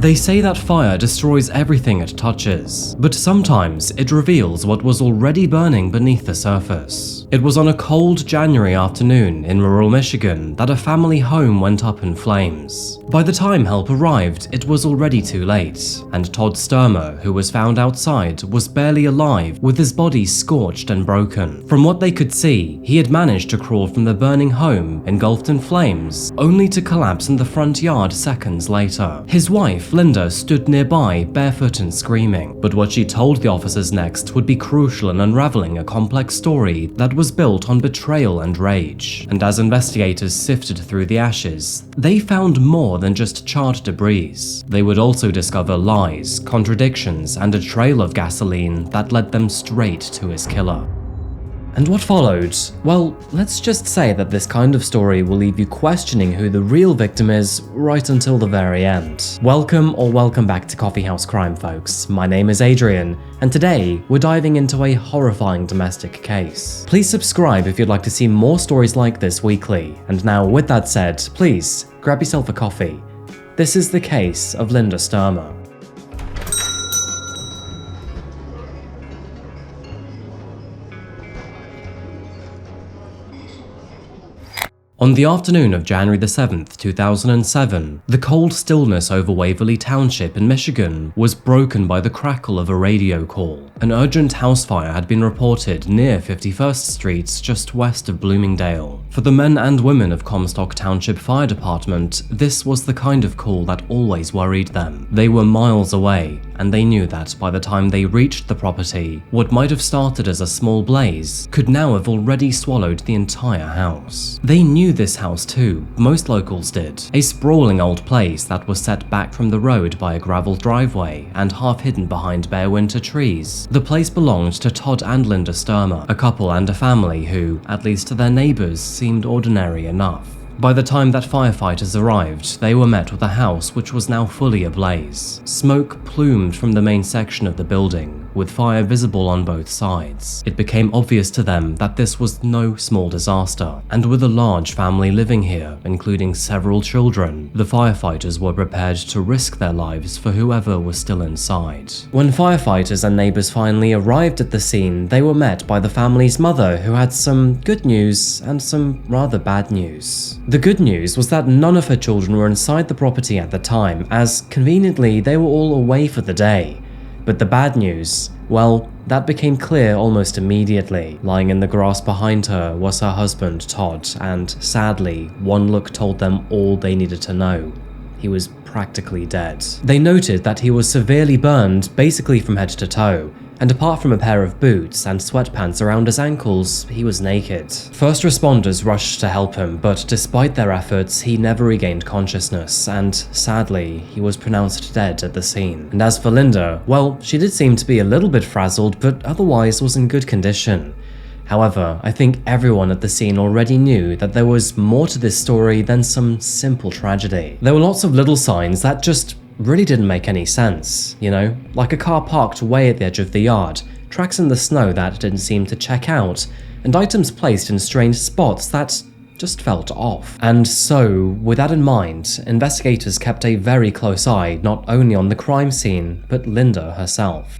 They say that fire destroys everything it touches, but sometimes it reveals what was already burning beneath the surface. It was on a cold January afternoon in rural Michigan that a family home went up in flames. By the time help arrived, it was already too late, and Todd Stermer, who was found outside, was barely alive with his body scorched and broken. From what they could see, he had managed to crawl from the burning home, engulfed in flames, only to collapse in the front yard seconds later. His wife, Linda, stood nearby, barefoot and screaming, but what she told the officers next would be crucial in unraveling a complex story that was built on betrayal and rage. And as investigators sifted through the ashes, they found more than just charred debris. They would also discover lies, contradictions, and a trail of gasoline that led them straight to his killer. And what followed? Well, let's just say that this kind of story will leave you questioning who the real victim is right until the very end. Welcome back to Coffeehouse Crime, folks. My name is Adrian, and today we're diving into a horrifying domestic case. Please subscribe if you'd like to see more stories like this weekly. And now, with that said, please grab yourself a coffee. This is the case of Linda Sturma. On the afternoon of January the 7th, 2007, the cold stillness over Waverly Township in Michigan was broken by the crackle of a radio call. An urgent house fire had been reported near 51st Street, just west of Bloomingdale. For the men and women of Comstock Township Fire Department, this was the kind of call that always worried them. They were miles away, and they knew that by the time they reached the property, what might have started as a small blaze could now have already swallowed the entire house. They knew this house too, most locals did. A sprawling old place that was set back from the road by a gravel driveway and half hidden behind bare winter trees. The place belonged to Todd and Linda Stermer, a couple and a family who, at least to their neighbors, seemed ordinary enough. By the time that firefighters arrived, they were met with a house which was now fully ablaze. Smoke plumed from the main section of the building, with fire visible on both sides. It became obvious to them that this was no small disaster, and with a large family living here, including several children, the firefighters were prepared to risk their lives for whoever was still inside. When firefighters and neighbors finally arrived at the scene, they were met by the family's mother, who had some good news and some rather bad news. The good news was that none of her children were inside the property at the time, as conveniently they were all away for the day. But the bad news, well, that became clear almost immediately. Lying in the grass behind her was her husband, Todd, and sadly, one look told them all they needed to know. He was practically dead. They noted that he was severely burned, basically from head to toe, and apart from a pair of boots and sweatpants around his ankles, he was naked. First responders rushed to help him, but despite their efforts, he never regained consciousness, and sadly, he was pronounced dead at the scene. And as for Linda, well, she did seem to be a little bit frazzled, but otherwise was in good condition. However, I think everyone at the scene already knew that there was more to this story than some simple tragedy. There were lots of little signs that just really didn't make any sense, you know? Like a car parked way at the edge of the yard, tracks in the snow that didn't seem to check out, and items placed in strange spots that just felt off. And so, with that in mind, investigators kept a very close eye not only on the crime scene, but Linda herself.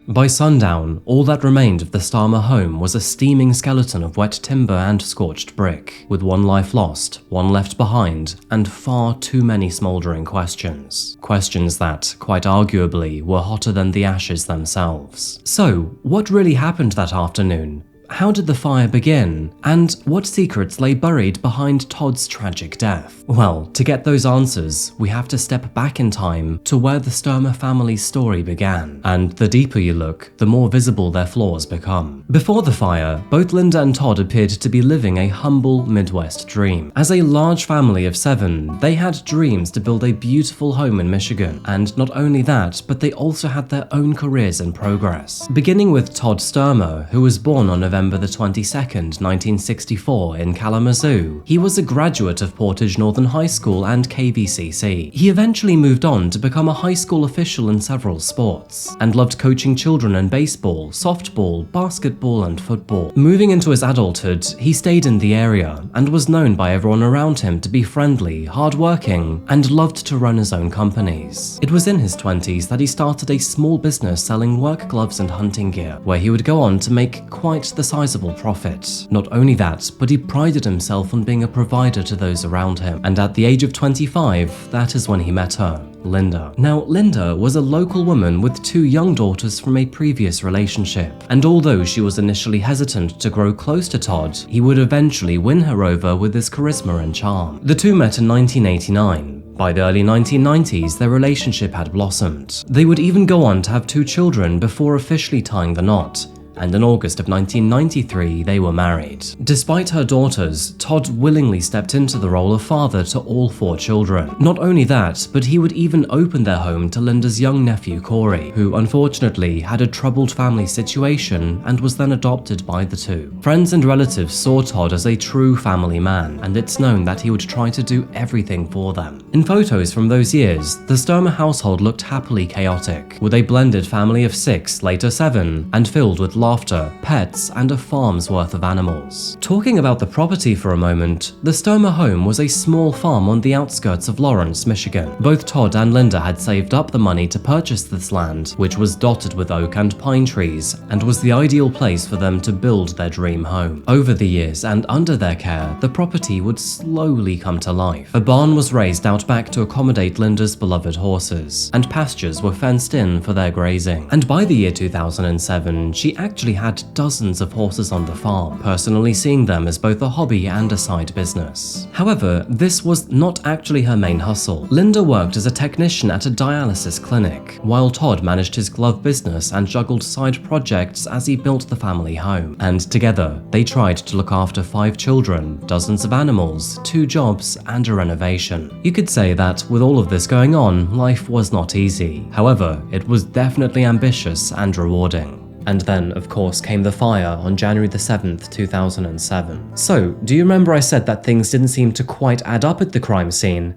By sundown, all that remained of the Stermer home was a steaming skeleton of wet timber and scorched brick, with one life lost, one left behind, and far too many smouldering questions. Questions that, quite arguably, were hotter than the ashes themselves. So, what really happened that afternoon? How did the fire begin? And what secrets lay buried behind Todd's tragic death? Well, to get those answers, we have to step back in time to where the Sturma family's story began. And the deeper you look, the more visible their flaws become. Before the fire, both Linda and Todd appeared to be living a humble Midwest dream. As a large family of 7, they had dreams to build a beautiful home in Michigan. And not only that, but they also had their own careers in progress. Beginning with Todd Stermer, who was born on November November the 22nd, 1964 in Kalamazoo. He was a graduate of Portage Northern High School and KVCC. He eventually moved on to become a high school official in several sports, and loved coaching children in baseball, softball, basketball, and football. Moving into his adulthood, he stayed in the area and was known by everyone around him to be friendly, hardworking, and loved to run his own companies. It was in his 20s that he started a small business selling work gloves and hunting gear, where he would go on to make quite the sizable profit. Not only that, but he prided himself on being a provider to those around him, and at the age of 25, that is when he met her, Linda. Now, Linda was a local woman with 2 young daughters from a previous relationship, and although she was initially hesitant to grow close to Todd, he would eventually win her over with his charisma and charm. The two met in 1989. By the early 1990s, their relationship had blossomed. They would even go on to have 2 children before officially tying the knot, and in August of 1993, they were married. Despite her daughters, Todd willingly stepped into the role of father to all 4 children. Not only that, but he would even open their home to Linda's young nephew Corey, who unfortunately had a troubled family situation and was then adopted by the 2. Friends and relatives saw Todd as a true family man, and it's known that he would try to do everything for them. In photos from those years, the Sturma household looked happily chaotic, with a blended family of 6, later 7, and filled with laughter, pets, and a farm's worth of animals. Talking about the property for a moment, the Sturma home was a small farm on the outskirts of Lawrence, Michigan. Both Todd and Linda had saved up the money to purchase this land, which was dotted with oak and pine trees, and was the ideal place for them to build their dream home. Over the years, and under their care, the property would slowly come to life. A barn was raised out back to accommodate Linda's beloved horses, and pastures were fenced in for their grazing. And by the year 2007, she actually had dozens of horses on the farm, personally seeing them as both a hobby and a side business. However, this was not actually her main hustle. Linda worked as a technician at a dialysis clinic, while Todd managed his glove business and juggled side projects as he built the family home. And together, they tried to look after 5 children, dozens of animals, 2 jobs, and a renovation. You could say that with all of this going on, life was not easy. However, it was definitely ambitious and rewarding. And then, of course, came the fire on January the 7th, 2007. So, do you remember I said that things didn't seem to quite add up at the crime scene?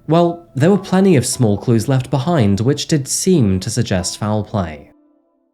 Well, there were plenty of small clues left behind which did seem to suggest foul play.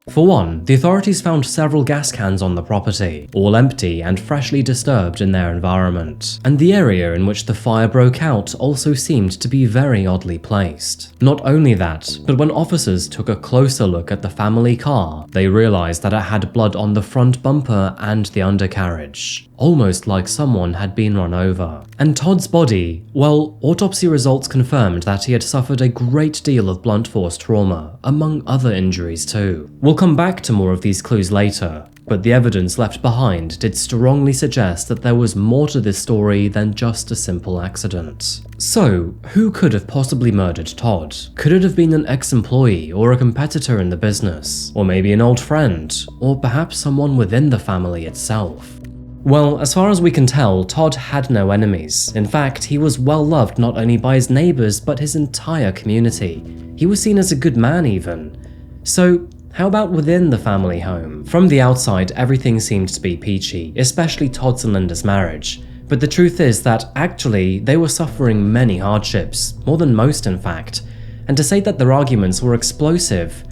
For one, the authorities found several gas cans on the property, all empty and freshly disturbed in their environment. And the area in which the fire broke out also seemed to be very oddly placed. Not only that, but when officers took a closer look at the family car, they realized that it had blood on the front bumper and the undercarriage, almost like someone had been run over. And Todd's body, well, autopsy results confirmed that he had suffered a great deal of blunt force trauma, among other injuries too. We'll come back to more of these clues later, but the evidence left behind did strongly suggest that there was more to this story than just a simple accident. So, who could have possibly murdered Todd? Could it have been an ex-employee or a competitor in the business? Or maybe an old friend? Or perhaps someone within the family itself? Well, as far as we can tell, Todd had no enemies. In fact, he was well loved not only by his neighbors, but his entire community. He was seen as a good man even. So, how about within the family home? From the outside, everything seemed to be peachy, especially Todd's and Linda's marriage. But the truth is that actually, they were suffering many hardships, more than most in fact. And to say that their arguments were explosive,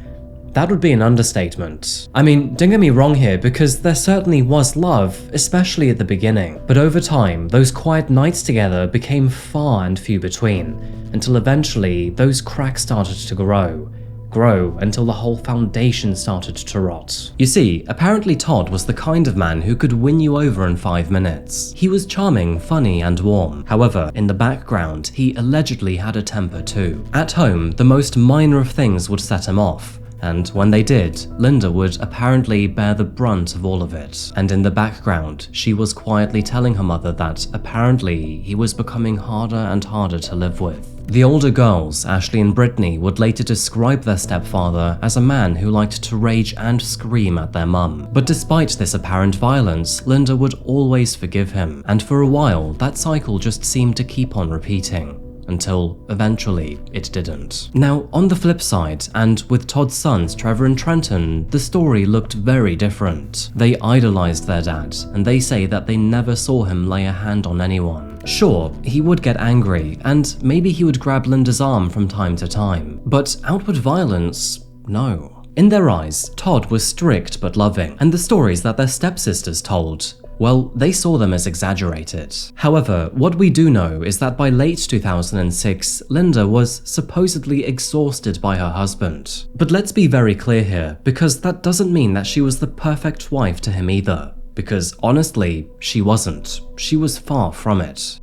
that would be an understatement. I mean, don't get me wrong here, because there certainly was love, especially at the beginning. But over time, those quiet nights together became far and few between, until eventually those cracks started to grow until the whole foundation started to rot. You see, apparently Todd was the kind of man who could win you over in 5 minutes. He was charming, funny, and warm. However, in the background, he allegedly had a temper too. At home, the most minor of things would set him off. And when they did, Linda would apparently bear the brunt of all of it. And in the background, she was quietly telling her mother that apparently he was becoming harder and harder to live with. The older girls, Ashley and Brittany, would later describe their stepfather as a man who liked to rage and scream at their mum. But despite this apparent violence, Linda would always forgive him, and for a while, that cycle just seemed to keep on repeating. until eventually it didn't. Now, on the flip side, and with Todd's sons Trevor and Trenton, the story looked very different. They idolized their dad, and they say that they never saw him lay a hand on anyone. Sure, he would get angry, and maybe he would grab Linda's arm from time to time, but outward violence, no. In their eyes, Todd was strict but loving, and the stories that their stepsisters told, well, they saw them as exaggerated. However, what we do know is that by late 2006, Linda was supposedly exhausted by her husband. But let's be very clear here, because that doesn't mean that she was the perfect wife to him either. Because honestly, she wasn't. She was far from it.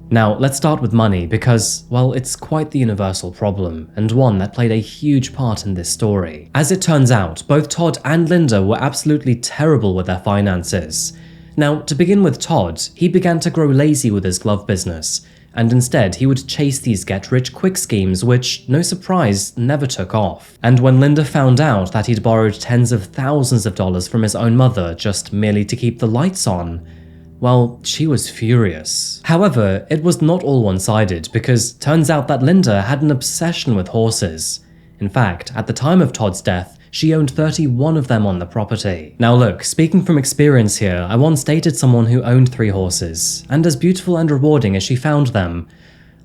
Now, let's start with money because, well, it's quite the universal problem, and one that played a huge part in this story. As it turns out, both Todd and Linda were absolutely terrible with their finances. Now, to begin with Todd, he began to grow lazy with his glove business, and instead he would chase these get-rich-quick schemes which, no surprise, never took off. And when Linda found out that he'd borrowed tens of thousands of dollars from his own mother just merely to keep the lights on, well, she was furious. However, it was not all one-sided because turns out that Linda had an obsession with horses. In fact, at the time of Todd's death, she owned 31 of them on the property. Now look, speaking from experience here, I once dated someone who owned 3 horses, and as beautiful and rewarding as she found them,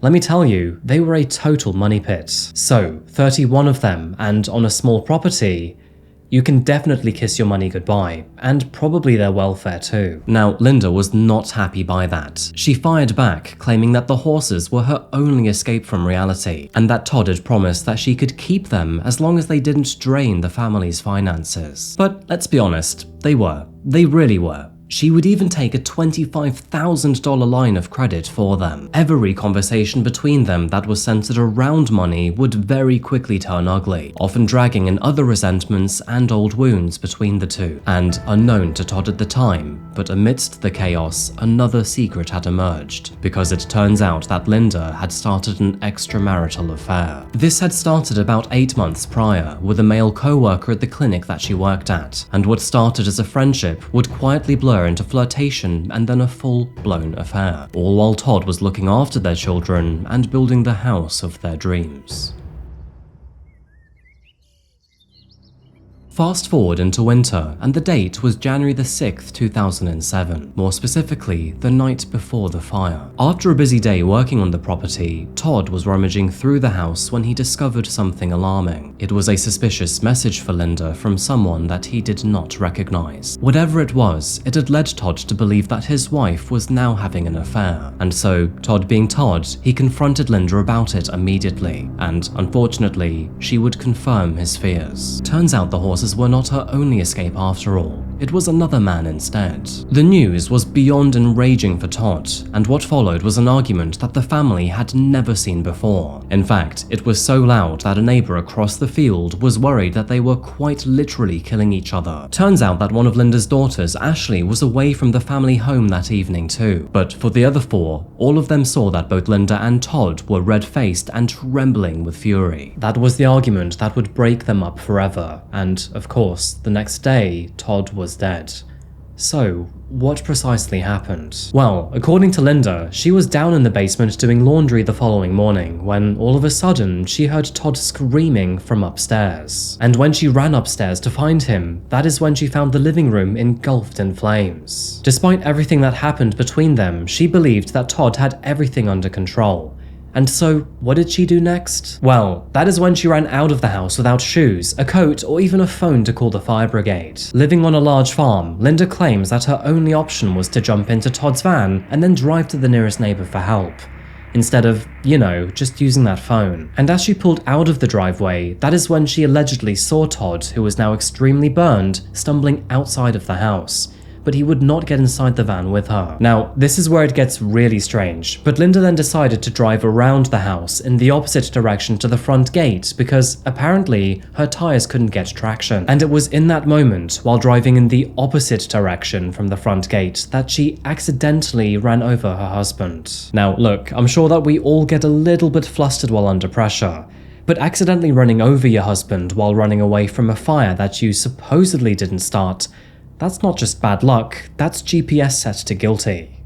let me tell you, they were a total money pit. So, 31 of them, and on a small property, you can definitely kiss your money goodbye, and probably their welfare too. Now, Linda was not happy by that. She fired back, claiming that the horses were her only escape from reality, and that Todd had promised that she could keep them as long as they didn't drain the family's finances. But let's be honest, they were. They really were. She would even take a $25,000 line of credit for them. Every conversation between them that was centered around money would very quickly turn ugly, often dragging in other resentments and old wounds between the two. And unknown to Todd at the time, but amidst the chaos, another secret had emerged, because it turns out that Linda had started an extramarital affair. This had started about 8 months prior with a male co-worker at the clinic that she worked at, and what started as a friendship would quietly blur into flirtation and then a full-blown affair, all while Todd was looking after their children and building the house of their dreams. Fast forward into winter, and the date was January the 6th, 2007, more specifically, the night before the fire. After a busy day working on the property, Todd was rummaging through the house when he discovered something alarming. It was a suspicious message for Linda from someone that he did not recognize. Whatever it was, it had led Todd to believe that his wife was now having an affair, and so, Todd being Todd, he confronted Linda about it immediately, and unfortunately, she would confirm his fears. Turns out the horses were not her only escape after all. It was another man instead. The news was beyond enraging for Todd, and what followed was an argument that the family had never seen before. In fact, it was so loud that a neighbor across the field was worried that they were quite literally killing each other. Turns out that one of Linda's daughters, Ashley, was away from the family home that evening too. But for the other 4, all of them saw that both Linda and Todd were red-faced and trembling with fury. That was the argument that would break them up forever, and of course, the next day, Todd was dead. So, what precisely happened? Well, according to Linda, she was down in the basement doing laundry the following morning when all of a sudden she heard Todd screaming from upstairs. And when she ran upstairs to find him, that is when she found the living room engulfed in flames. Despite everything that happened between them, she believed that Todd had everything under control. And so, what did she do next? Well, that is when she ran out of the house without shoes, a coat, or even a phone to call the fire brigade. Living on a large farm, Linda claims that her only option was to jump into Todd's van and then drive to the nearest neighbor for help, instead of, just using that phone. And as she pulled out of the driveway, that is when she allegedly saw Todd, who was now extremely burned, stumbling outside of the house. But he would not get inside the van with her. Now, this is where it gets really strange, but Linda then decided to drive around the house in the opposite direction to the front gate because apparently her tires couldn't get traction. And it was in that moment, while driving in the opposite direction from the front gate, that she accidentally ran over her husband. Now, look, I'm sure that we all get a little bit flustered while under pressure, but accidentally running over your husband while running away from a fire that you supposedly didn't start, that's not just bad luck, that's GPS set to guilty.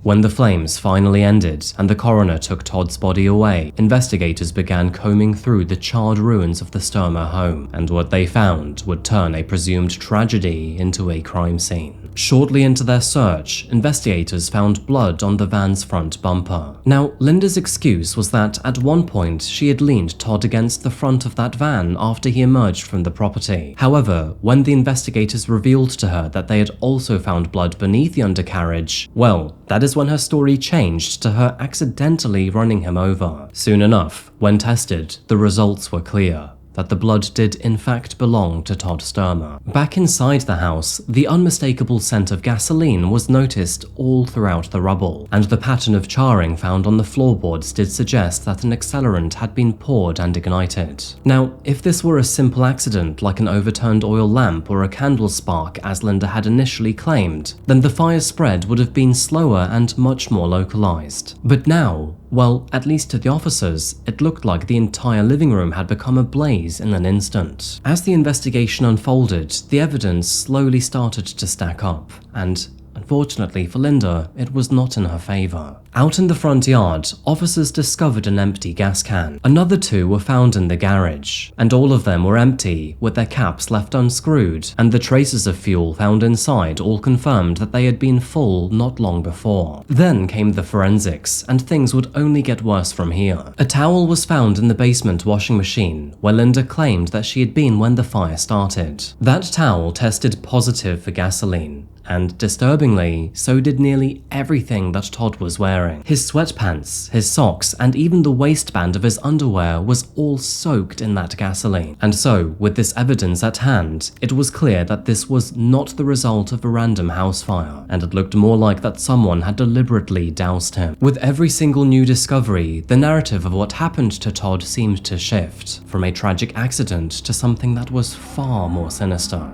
When the flames finally ended and the coroner took Todd's body away, investigators began combing through the charred ruins of the Sturma home, and what they found would turn a presumed tragedy into a crime scene. Shortly into their search, investigators found blood on the van's front bumper. Now, Linda's excuse was that at one point she had leaned Todd against the front of that van after he emerged from the property. However, when the investigators revealed to her that they had also found blood beneath the undercarriage, well, that is when her story changed to her accidentally running him over. Soon enough, when tested, the results were clear that the blood did in fact belong to Todd Stermer. Back inside the house, the unmistakable scent of gasoline was noticed all throughout the rubble, and the pattern of charring found on the floorboards did suggest that an accelerant had been poured and ignited. Now, if this were a simple accident like an overturned oil lamp or a candle spark as Linda had initially claimed, then the fire spread would have been slower and much more localized. But now, well, at least to the officers, it looked like the entire living room had become ablaze in an instant. As the investigation unfolded, the evidence slowly started to stack up, and unfortunately for Linda, it was not in her favor. Out in the front yard, officers discovered an empty gas can. Another 2 were found in the garage, and all of them were empty, with their caps left unscrewed, and the traces of fuel found inside all confirmed that they had been full not long before. Then came the forensics, and things would only get worse from here. A towel was found in the basement washing machine, where Linda claimed that she had been when the fire started. That towel tested positive for gasoline, and disturbingly, so did nearly everything that Todd was wearing. His sweatpants, his socks, and even the waistband of his underwear was all soaked in that gasoline. And so, with this evidence at hand, it was clear that this was not the result of a random house fire, and it looked more like that someone had deliberately doused him. With every single new discovery, the narrative of what happened to Todd seemed to shift, from a tragic accident to something that was far more sinister.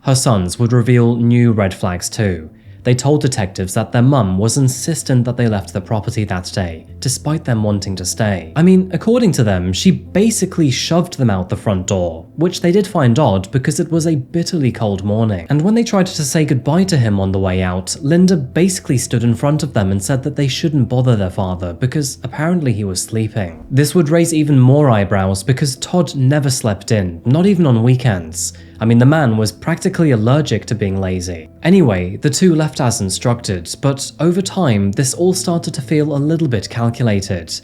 Her sons would reveal new red flags too. They told detectives that their mum was insistent that they left the property that day, despite them wanting to stay. I mean, according to them, she basically shoved them out the front door, which they did find odd because it was a bitterly cold morning. And when they tried to say goodbye to him on the way out, Linda basically stood in front of them and said that they shouldn't bother their father because apparently he was sleeping. This would raise even more eyebrows because Todd never slept in, not even on weekends. I mean, the man was practically allergic to being lazy. Anyway, the 2 left as instructed, but over time, this all started to feel a little bit calculated.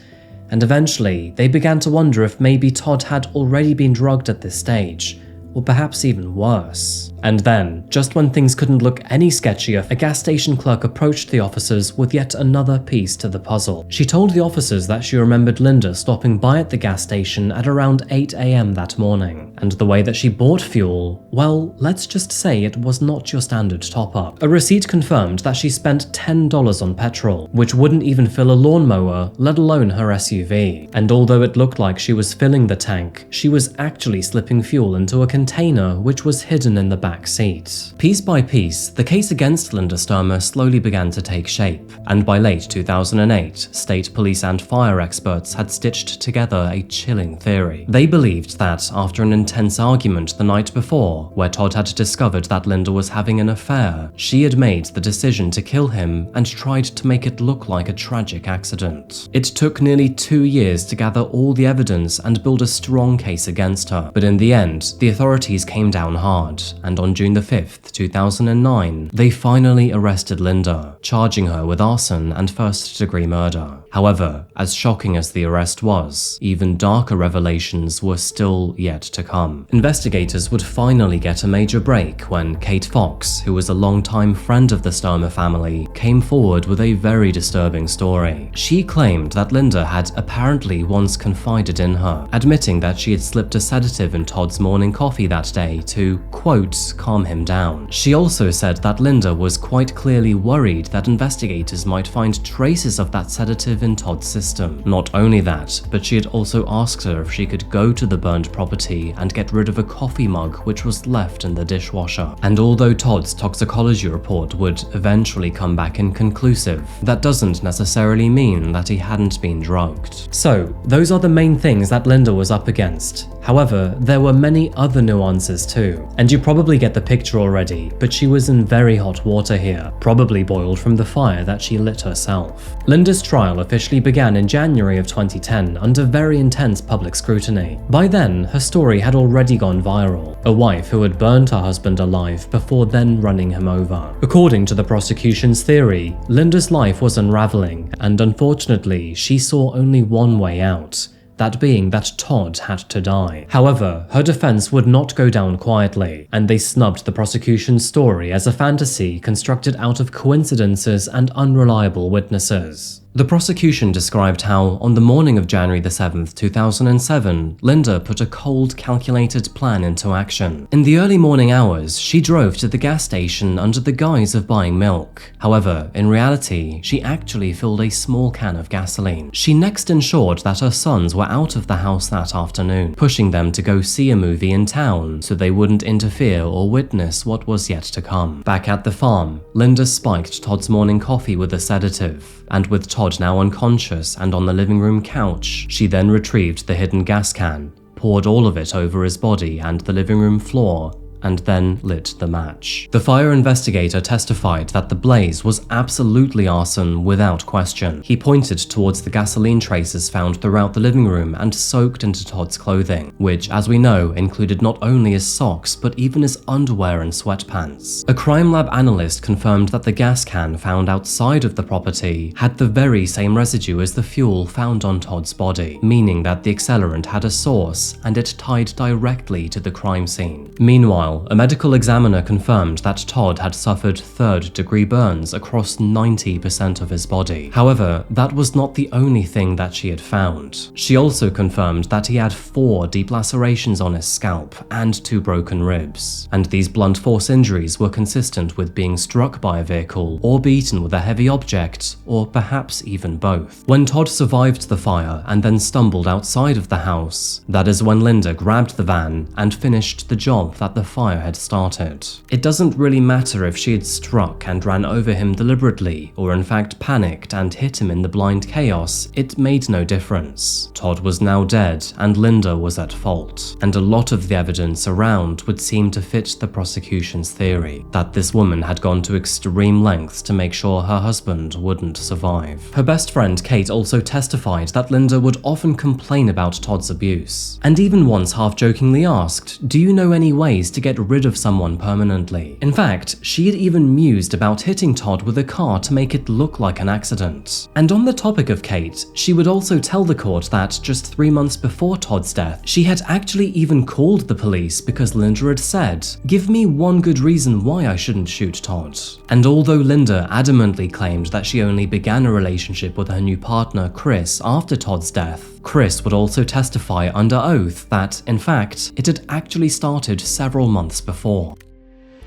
And eventually, they began to wonder if maybe Todd had already been drugged at this stage, or perhaps even worse. And then, just when things couldn't look any sketchier, a gas station clerk approached the officers with yet another piece to the puzzle. She told the officers that she remembered Linda stopping by at the gas station at around 8 AM that morning. And the way that she bought fuel, well, let's just say it was not your standard top-up. A receipt confirmed that she spent $10 on petrol, which wouldn't even fill a lawnmower, let alone her SUV. And although it looked like she was filling the tank, she was actually slipping fuel into a container which was hidden in the back seat. Piece by piece, the case against Linda Stermer slowly began to take shape, and by late 2008, state police and fire experts had stitched together a chilling theory. They believed that after an intense argument the night before, where Todd had discovered that Linda was having an affair, she had made the decision to kill him and tried to make it look like a tragic accident. It took nearly 2 years to gather all the evidence and build a strong case against her, but in the end, the authorities came down hard, and on June 5th, 2009, they finally arrested Linda, charging her with arson and first-degree murder. However, as shocking as the arrest was, even darker revelations were still yet to come. Investigators would finally get a major break when Kate Fox, who was a longtime friend of the Sturma family, came forward with a very disturbing story. She claimed that Linda had apparently once confided in her, admitting that she had slipped a sedative in Todd's morning coffee that day to, quote, calm him down. She also said that Linda was quite clearly worried that investigators might find traces of that sedative in Todd's system. Not only that, but she had also asked her if she could go to the burned property and get rid of a coffee mug which was left in the dishwasher. And although Todd's toxicology report would eventually come back inconclusive, that doesn't necessarily mean that he hadn't been drugged. So, those are the main things that Linda was up against. However, there were many other nuances too. And you probably get the picture already, but she was in very hot water here, probably boiled from the fire that she lit herself. Linda's trial officially began in January of 2010 under very intense public scrutiny. By then, her story had already gone viral. A wife who had burned her husband alive before then running him over. According to the prosecution's theory, Linda's life was unraveling, and unfortunately, she saw only one way out. That being that Todd had to die. However, her defense would not go down quietly, and they snubbed the prosecution's story as a fantasy constructed out of coincidences and unreliable witnesses. The prosecution described how, on the morning of January the 7th, 2007, Linda put a cold, calculated plan into action. In the early morning hours, she drove to the gas station under the guise of buying milk. However, in reality, she actually filled a small can of gasoline. She next ensured that her sons were out of the house that afternoon, pushing them to go see a movie in town so they wouldn't interfere or witness what was yet to come. Back at the farm, Linda spiked Todd's morning coffee with a sedative, and with Todd now unconscious and on the living room couch, she then retrieved the hidden gas can, poured all of it over his body and the living room floor, and then lit the match. The fire investigator testified that the blaze was absolutely arson without question. He pointed towards the gasoline traces found throughout the living room and soaked into Todd's clothing, which, as we know, included not only his socks but even his underwear and sweatpants. A crime lab analyst confirmed that the gas can found outside of the property had the very same residue as the fuel found on Todd's body, meaning that the accelerant had a source and it tied directly to the crime scene. Meanwhile, a medical examiner confirmed that Todd had suffered third-degree burns across 90% of his body. However, that was not the only thing that she had found. She also confirmed that he had 4 deep lacerations on his scalp and 2 broken ribs, and these blunt force injuries were consistent with being struck by a vehicle or beaten with a heavy object, or perhaps even both. When Todd survived the fire and then stumbled outside of the house, that is when Linda grabbed the van and finished the job that the fire had started. It doesn't really matter if she had struck and ran over him deliberately, or in fact panicked and hit him in the blind chaos, it made no difference. Todd was now dead and Linda was at fault, and a lot of the evidence around would seem to fit the prosecution's theory, that this woman had gone to extreme lengths to make sure her husband wouldn't survive. Her best friend Kate also testified that Linda would often complain about Todd's abuse, and even once half-jokingly asked, "Do you know any ways to get rid of someone permanently?" In fact, she had even mused about hitting Todd with a car to make it look like an accident. And on the topic of Kate, she would also tell the court that just 3 months before Todd's death, she had actually even called the police because Linda had said, "Give me one good reason why I shouldn't shoot Todd." And although Linda adamantly claimed that she only began a relationship with her new partner Chris after Todd's death, Chris would also testify under oath that, in fact, it had actually started several months before.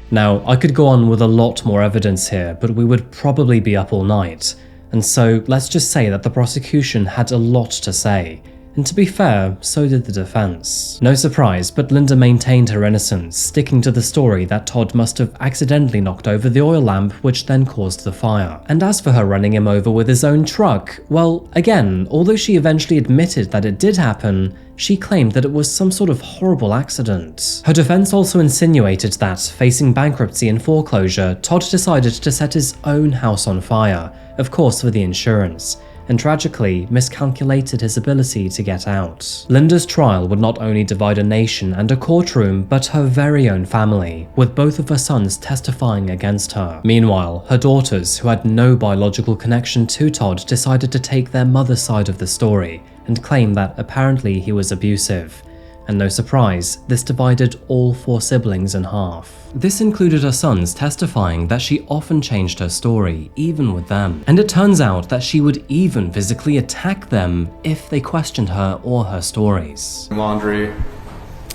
Now, I could go on with a lot more evidence here, but we would probably be up all night, and so let's just say that the prosecution had a lot to say. And to be fair, so did the defense. No surprise, but Linda maintained her innocence, sticking to the story that Todd must have accidentally knocked over the oil lamp, which then caused the fire. And as for her running him over with his own truck, well, again, although she eventually admitted that it did happen, she claimed that it was some sort of horrible accident. Her defense also insinuated that, facing bankruptcy and foreclosure, Todd decided to set his own house on fire, of course for the insurance, and tragically miscalculated his ability to get out. Linda's trial would not only divide a nation and a courtroom, but her very own family, with both of her sons testifying against her. Meanwhile, her daughters, who had no biological connection to Todd, decided to take their mother's side of the story and claim that apparently he was abusive. And no surprise, this divided all 4 siblings in half. This included her sons testifying that she often changed her story, even with them. And it turns out that she would even physically attack them if they questioned her or her stories. Laundry,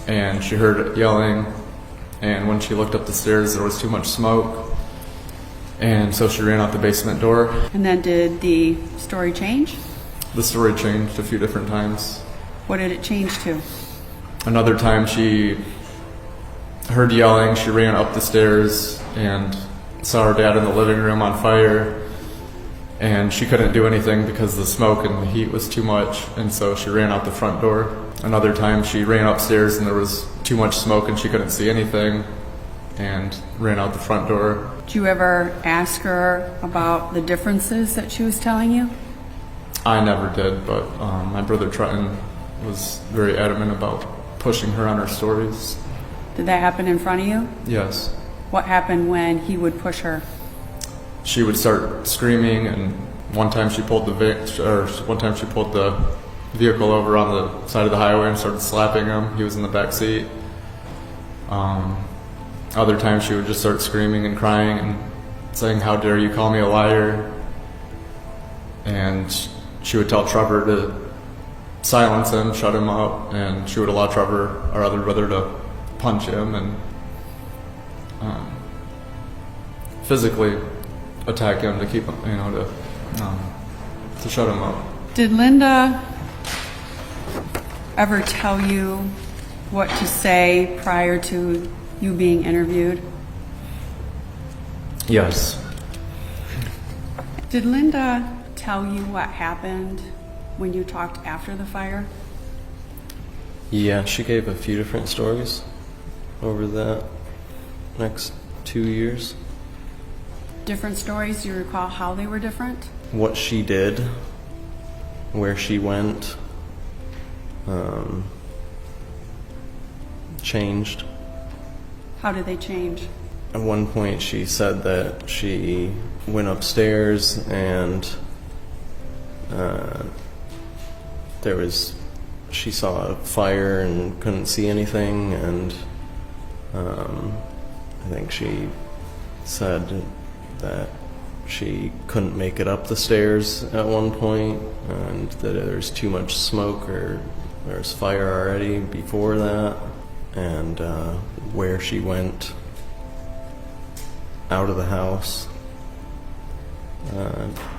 and she heard yelling, and when she looked up the stairs there was too much smoke, and so she ran out the basement door. And then did the story change? The story changed a few different times. What did it change to? Another time she heard yelling, she ran up the stairs and saw her dad in the living room on fire, and she couldn't do anything because the smoke and the heat was too much, and so she ran out the front door. Another time she ran upstairs and there was too much smoke and she couldn't see anything and ran out the front door. Did you ever ask her about the differences that she was telling you? I never did, but my brother Trenton was very adamant about pushing her on her stories. Did that happen in front of you? Yes. What happened when he would push her? She would start screaming, and one time she pulled the vehicle over on the side of the highway and started slapping him. He was in the back seat. Other times she would just start screaming and crying and saying, "How dare you call me a liar?" And she would tell Trevor to silence him, shut him up, and she would allow Trevor, our other brother, to punch him and physically attack him to keep him, to shut him up. Did Linda ever tell you what to say prior to you being interviewed? Yes. Did Linda tell you what happened when you talked after the fire? Yeah, she gave a few different stories over the next 2 years. Different stories? Do you recall how they were different? What she did, where she went, changed. How did they change? At one point she said that she went upstairs and she saw a fire and couldn't see anything, and I think she said that she couldn't make it up the stairs at one point, and that there's too much smoke or there's fire already before that, and where she went out of the house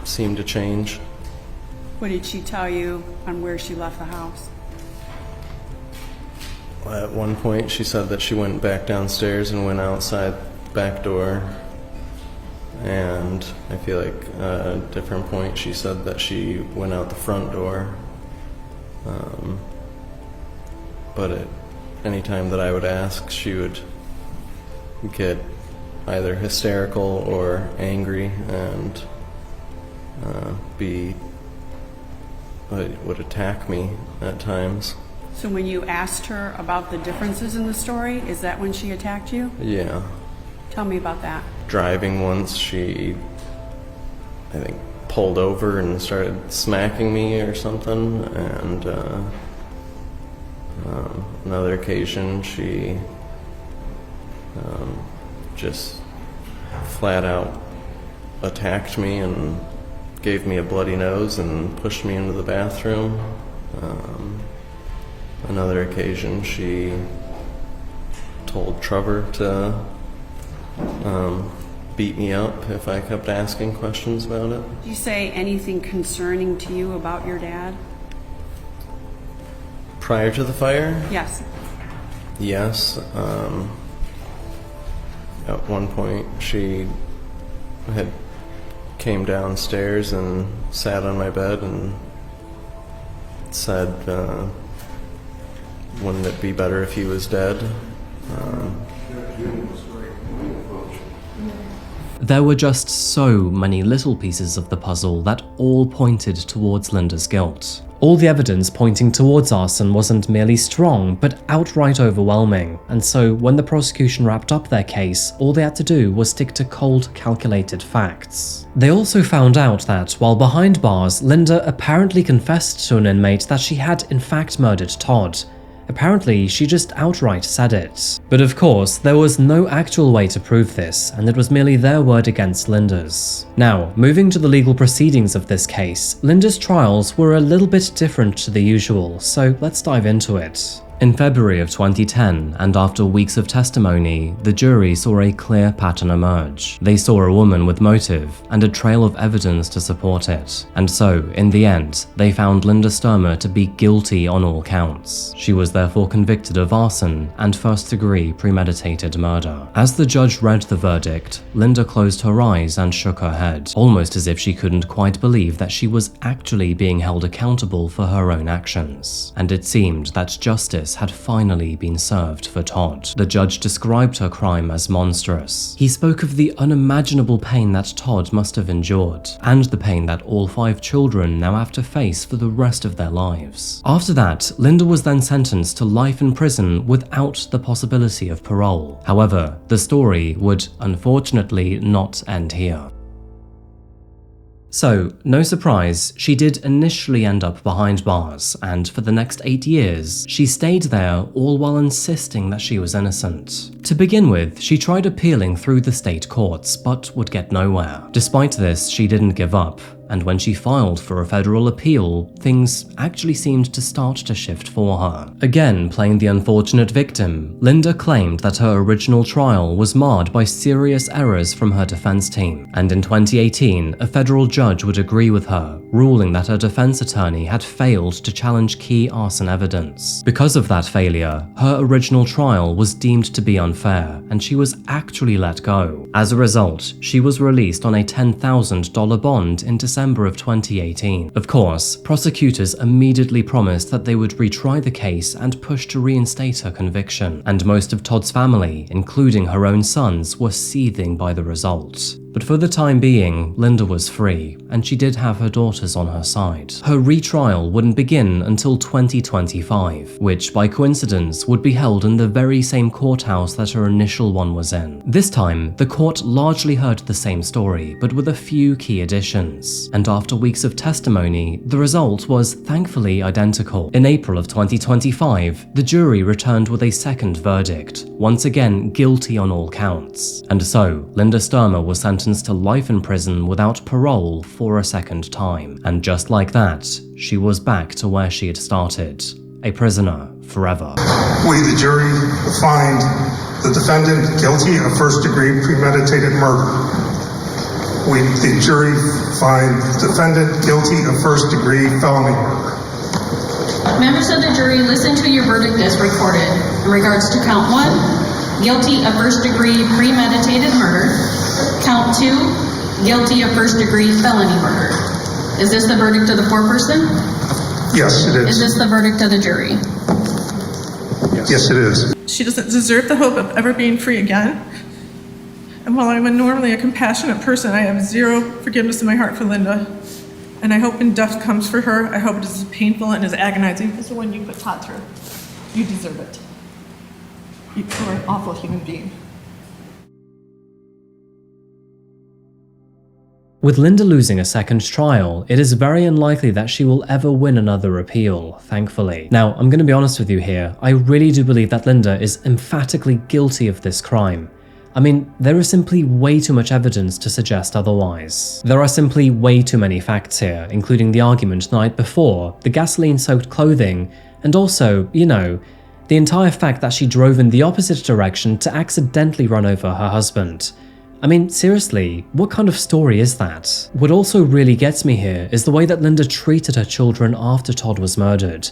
seemed to change. What did she tell you on where she left the house? At one point she said that she went back downstairs and went outside the back door, and I feel like at a different point she said that she went out the front door. But at any time that I would ask, she would get either hysterical or angry and would attack me at times. So when you asked her about the differences in the story, is that when she attacked you? Yeah. Tell me about that. Driving once, she, I think, pulled over and started smacking me or something, and another occasion she just flat out attacked me and gave me a bloody nose and pushed me into the bathroom. Another occasion she told Trevor to beat me up if I kept asking questions about it. Did you say anything concerning to you about your dad? Prior to the fire? Yes. Yes. At one point she had came downstairs and sat on my bed and said, wouldn't it be better if he was dead? There were just so many little pieces of the puzzle that all pointed towards Linda's guilt. All the evidence pointing towards arson wasn't merely strong, but outright overwhelming, and so when the prosecution wrapped up their case, all they had to do was stick to cold, calculated facts. They also found out that, while behind bars, Linda apparently confessed to an inmate that she had in fact murdered Todd. Apparently, she just outright said it. But of course, there was no actual way to prove this, and it was merely their word against Linda's. Now, moving to the legal proceedings of this case, Linda's trials were a little bit different to the usual, so let's dive into it. In February of 2010, and after weeks of testimony, the jury saw a clear pattern emerge. They saw a woman with motive, and a trail of evidence to support it. And so, in the end, they found Linda Stermer to be guilty on all counts. She was therefore convicted of arson and first-degree premeditated murder. As the judge read the verdict, Linda closed her eyes and shook her head, almost as if she couldn't quite believe that she was actually being held accountable for her own actions. And it seemed that justice justice had finally been served for Todd. The judge described her crime as monstrous. He spoke of the unimaginable pain that Todd must have endured, and the pain that all 5 children now have to face for the rest of their lives. After that, Linda was then sentenced to life in prison without the possibility of parole. However, the story would unfortunately not end here. So, no surprise, she did initially end up behind bars, and for the next 8 years, she stayed there all while insisting that she was innocent. To begin with, she tried appealing through the state courts, but would get nowhere. Despite this, she didn't give up, and when she filed for a federal appeal, things actually seemed to start to shift for her. Again, playing the unfortunate victim, Linda claimed that her original trial was marred by serious errors from her defense team, and in 2018, a federal judge would agree with her, ruling that her defense attorney had failed to challenge key arson evidence. Because of that failure, her original trial was deemed to be unfair, and she was actually let go. As a result, she was released on a $10,000 bond in December of 2018. Of course, prosecutors immediately promised that they would retry the case and push to reinstate her conviction, and most of Todd's family, including her own sons, were seething by the result. But for the time being, Linda was free, and she did have her daughters on her side. Her retrial wouldn't begin until 2025, which by coincidence would be held in the very same courthouse that her initial one was in. This time, the court largely heard the same story, but with a few key additions. And after weeks of testimony, the result was thankfully identical. In April of 2025, the jury returned with a second verdict, once again guilty on all counts. And so, Linda Sturmer was sentenced to life in prison without parole for a second time. And just like that, she was back to where she had started, a prisoner forever. We, the jury, find the defendant guilty of first-degree premeditated murder. We, the jury, find the defendant guilty of first-degree felony murder. Members of the jury, listen to your verdict as recorded. In regards to count 1, guilty of first-degree premeditated murder. Count 2, guilty of first-degree felony murder. Is this the verdict of the foreperson? Yes, it is. Is this the verdict of the jury? Yes, it is. She doesn't deserve the hope of ever being free again. And while I'm normally a compassionate person, I have zero forgiveness in my heart for Linda. And I hope when death comes for her, I hope it is as painful and as agonizing as the one you put Todd through. You deserve it. You are an awful human being. With Linda losing a second trial, it is very unlikely that she will ever win another appeal, thankfully. Now, I'm going to be honest with you here, I really do believe that Linda is emphatically guilty of this crime. I mean, there is simply way too much evidence to suggest otherwise. There are simply way too many facts here, including the argument the night before, the gasoline-soaked clothing, and also, you know, the entire fact that she drove in the opposite direction to accidentally run over her husband. I mean, seriously, what kind of story is that? What also really gets me here is the way that Linda treated her children after Todd was murdered.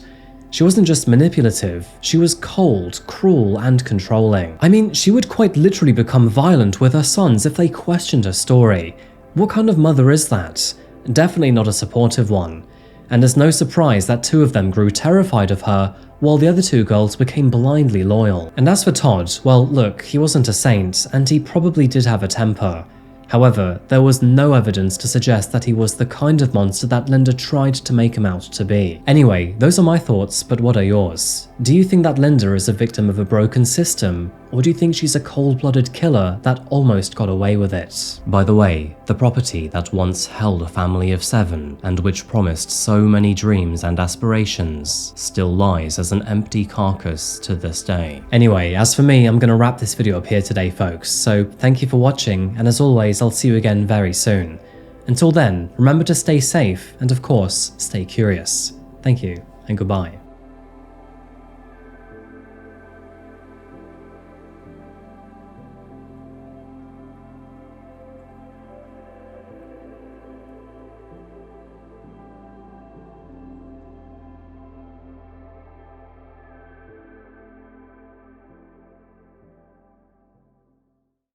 She wasn't just manipulative, she was cold, cruel, and controlling. I mean, she would quite literally become violent with her sons if they questioned her story. What kind of mother is that? Definitely not a supportive one. And it's no surprise that 2 of them grew terrified of her, while the other 2 girls became blindly loyal. And as for Todd, well look, he wasn't a saint, and he probably did have a temper. However, there was no evidence to suggest that he was the kind of monster that Linda tried to make him out to be. Anyway, those are my thoughts, but what are yours? Do you think that Linda is a victim of a broken system, or do you think she's a cold-blooded killer that almost got away with it? By the way, the property that once held a family of 7 and which promised so many dreams and aspirations still lies as an empty carcass to this day. Anyway, as for me, I'm gonna wrap this video up here today, folks, so thank you for watching, and as always, I'll see you again very soon. Until then, remember to stay safe and of course, stay curious. Thank you, and goodbye.